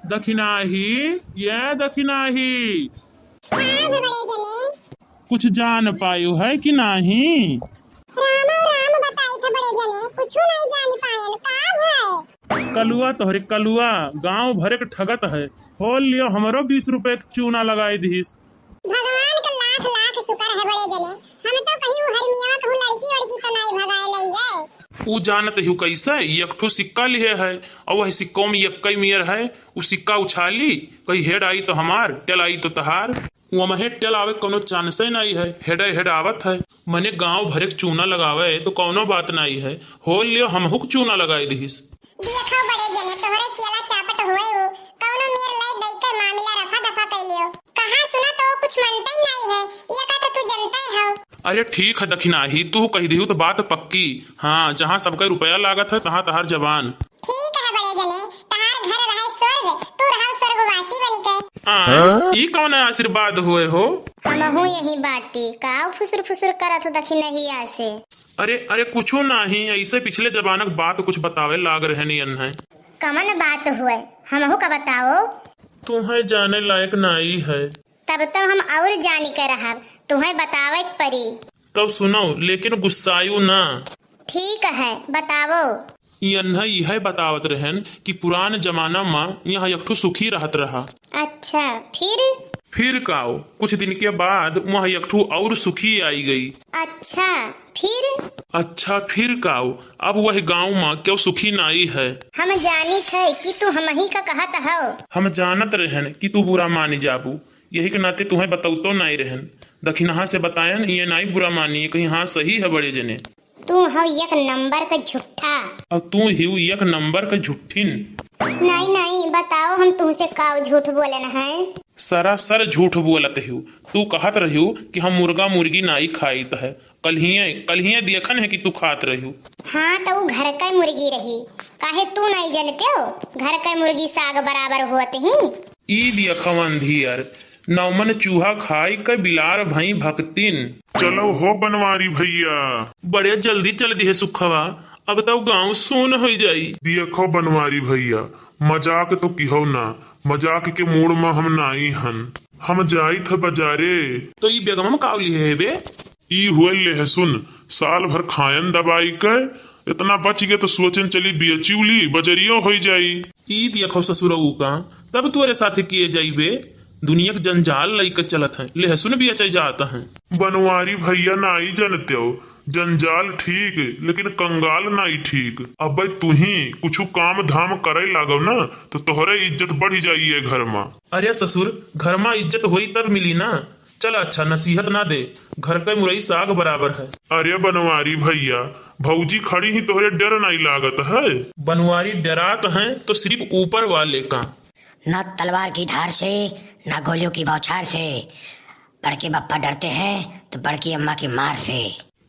दखिनाही, ये दखिनाही, कुछ जान पायु है कि नहीं? राम बताई थे बड़े जने, कुछ नहीं जान पायन का है। कलुआ तोहरे कलुआ गांव भरे के ठगत है। हो लियो हमरो 20 रुपए के चूना लगाई दीस। भगवान का लाख लाख शुक्र है बड़े जने, हम तो कहीं हरमिया कहूं लड़की वड़की तो नहीं भगाए लई है। उ जानत हूँ कैसे एक ठो सिक्का लिए है और वही सिक्कों में एक मियर है। उ सिक्का उछाली कहीं हेड आई तो हमार, टेल आई तो तहार। वह टेल आवे कोनो चांस ही नहीं है। हेड आवत है मने गांव भरे के चूना लगावे तो कोनो बात नहीं है। हो लियो हमहू के चूना लगाई दीस। देखो बड़े जने तोहरे चेला चापट होए हो, कौनो मेर लय दई के मामला रफा दफा कैलियो। कहां सुना तो कुछ मानते ही नहीं है, ये का तो तू जानते हो। अरे ठीक है दखिनाही, तू कह दिहू तो बात पक्की। हाँ, जहाँ सबका रुपया लागत है तहाँ तहार जवान। ठीक है बड़े जने, तहार घर रहे स्वर्ग, तू रहा स्वर्गवासी बनी के। ई कौन आशीर्वाद हुए हो? हमहू यही बाटी काव फुसुर फुसुर करत दखिनही आसे। अरे कुछो नहीं, ऐसे पिछले जमानक बात कुछ बतावे लाग रहे नियन है। कमन बात हुए हमहू का बताओ। तुम्हें जाने लायक नहीं है। तब तो हम और जानी कर रहा, तुम्हें बतावे परी। तब सुनो, लेकिन गुस्सायु ना। ठीक है बताओ। यह बतावत रहन कि पुरान जमाना में यहाँ एक ठो सुखी रहत रहा। अच्छा फिर काओ कुछ दिन के बाद वहाँ एक ठो और सुखी आई गई। अच्छा फिर काओ अब वह गांव में क्यों सुखी नाई है। हम जानी थे कि तू हम ही का कहत हो। हम जानत रहन कि तू बुरा मानी जाबू, यही के नाते तुम्हें बताऊतो नहीं रहन। दखिनहा से बतायन ये नहीं बुरा मानी, कहीं हाँ सही है बड़े जने। तू हो एक नंबर का झूठा। अब तू ही एक नंबर का झूठिन। नहीं बताओ हम तुमसे काव झूठ बोले न है। सरासर झूठ बोलत हूँ। तू कहत रही कि हम मुर्गा मुर्गी नाई खाइत है। कल देखन है कि तू खात रही। हाँ तो वो घर का मुर्गी रही, काहे तू नहीं जानते हो घर का मुर्गी साग बराबर होते ही। ई देखवन धियर नौमन चूहा खाई के बिलार भई भक्तिन। चलो हो बनवारी भैया, बड़े जल्दी चल दिए सुखवा, अब तो गांव सोन हो जाई। देखो बनवारी भैया, मजाक तो किहो ना, मजाक के मूड में हम नाई हन। हम जाई थे बाजारे। तो ई बेगम कावली है बे। ई हुए ले सुन, साल भर खायन दबाई के इतना बच गए तो सोचन चली बेचूली बजरियो हो जाई। ई देखो ससुरऊ का तब तोरे साथ किए जाइबे। दुनिया के जंजाल लेकर चलत है, लहसुन भी अच्छा जाता है। बनवारी भैया नाई जानते हो, जंजाल ठीक लेकिन कंगाल नाई ठीक। अब तू ही कुछ काम धाम करे लागो ना तो तोहरे इज्जत बढ़ जाइए घर में। अरे ससुर घर में इज्जत हुई तब मिली ना। चल अच्छा नसीहत ना दे, घर का मुरई साग बराबर है। अरे बनवारी भैया, भौजी खड़ी ही तोहरे डर नहीं लागत है। बनवारी डरात हैं तो सिर्फ ऊपर वाले का। न तलवार की धार से न गोलियों की बौछार से, बड़के बप्पा डरते हैं तो बड़की अम्मा की मार से।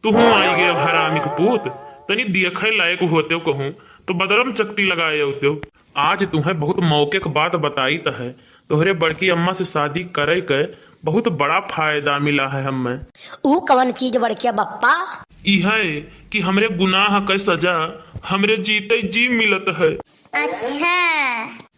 तू आई गया हरामी के पूत, तनी देखे लायक होते कहूँ तो बदरम चकती लगाए होते। आज तुम्हें बहुत मौके की बात बताई तो है, तोहरे बड़की अम्मा से शादी करे के बहुत बड़ा फायदा मिला है हमें। ऊ कौन चीज बड़किया बप्पा? यह कि हमरे गुनाह का सजा हमरे जीते जी मिलत है। अच्छा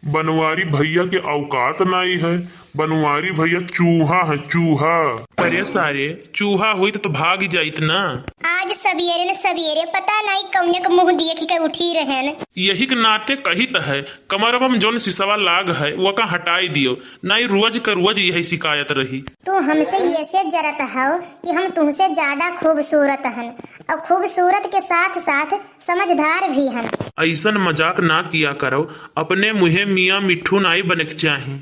बनवारी भैया के औकात नहीं है, बनवारी भैया चूहा है चूहा। अरे सारे चूहा हुई तो भाग जाइत ना। आज सवेरे न सवेरे पता नहीं कौने का मुंह देख के उठी रहे न। यही के नाते कही तो है कमरवा में जौन सिसवा लाग है वो का हटाई दियो, नहीं रोज का रोज यही शिकायत रही। तू हमसे ये से जरत हो कि हम तुमसे ज्यादा खूबसूरत हन और खूबसूरत के साथ साथ समझदार भी हन। ऐसा मजाक ना किया करो, अपने मुहे मियाँ मिठू नाई बने के चाही।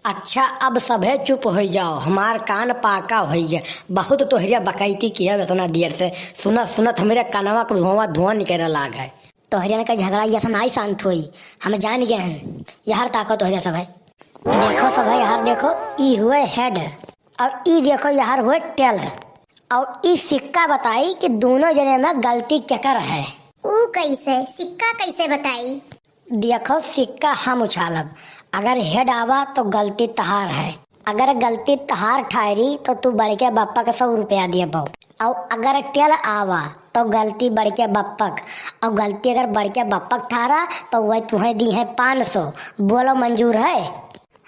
अच्छा अब सभे चुप हो जाओ, हमार कान पाका हो गया। बहुत तोहरिया बकैती किया इतना देर से, सुनत हमारे कानवा को धुआं निकल लाग है। तोहरिया का झगड़ा ऐसा नहीं शांत हुई, हम जान गए हैं। यार ताको तोहरिया सब है, देखो सब है यार, देखो ई हुए हेड और ई देखो यार हुए टेल है। और ई सिक्का बताई कि दोनों जने में गलती चक्कर है। ऊ कैसे सिक्का कैसे बताई? देखो सिक्का हम उछालब, अगर हेड आवा तो गलती तहार है, अगर गलती तहार ठहरी तो तू बड़के बापा के 100 रुपया दिए बहु, और अगर टेल आवा तो गलती बढ़ के बप्पक, और गलती अगर बढ़ के बप्पक ठारा तो वह तुम्हें दी है 500। बोलो मंजूर है?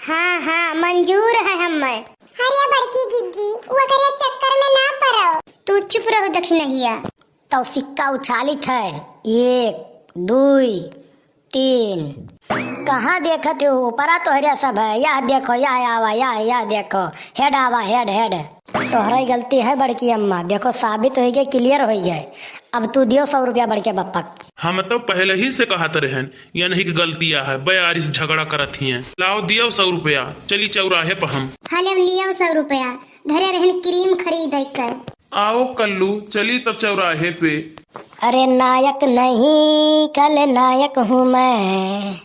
हाँ हाँ मंजूर है हमें। अरे बड़की जिज्जी वो करे चक्कर में ना पड़ो, तू चुप रहो दक्षिणहिया। तो सिक्का उछालित है 1 2 3। कहाँ देखते हो? ऊपरा तो हरिया सब है। यह देखो, यह आवा, यह देखो, हेड आवा, हेड। तोहरा गलती है बड़की अम्मा। देखो साबित हो गया, क्लियर हो गया। अब तू दियो 100 रुपया बढ़ के बप्पक। हम तो पहले ही से कहते रहन या नहीं कि गलतियां है, बयारिस झगड़ा करत ही हैं। लाओ दियो 100 रुपया, चली चौराहे पर हम। हाले अब लिया 100 रुपया, धरे रहन क्रीम खरीद कर। आओ कल्लू, चली तब चौराहे पे। अरे नायक नहीं, कल नायक हूँ मैं।